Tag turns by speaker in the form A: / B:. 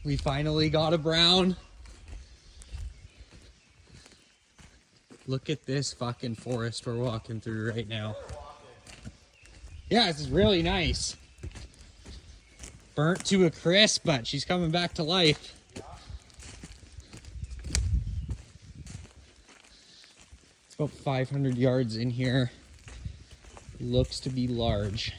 A: We finally got a brown. Look at this fucking forest we're walking through right now. Yeah, this is really nice. Burnt to a crisp, but she's coming back to life. It's about 500 yards in here. Looks to be large.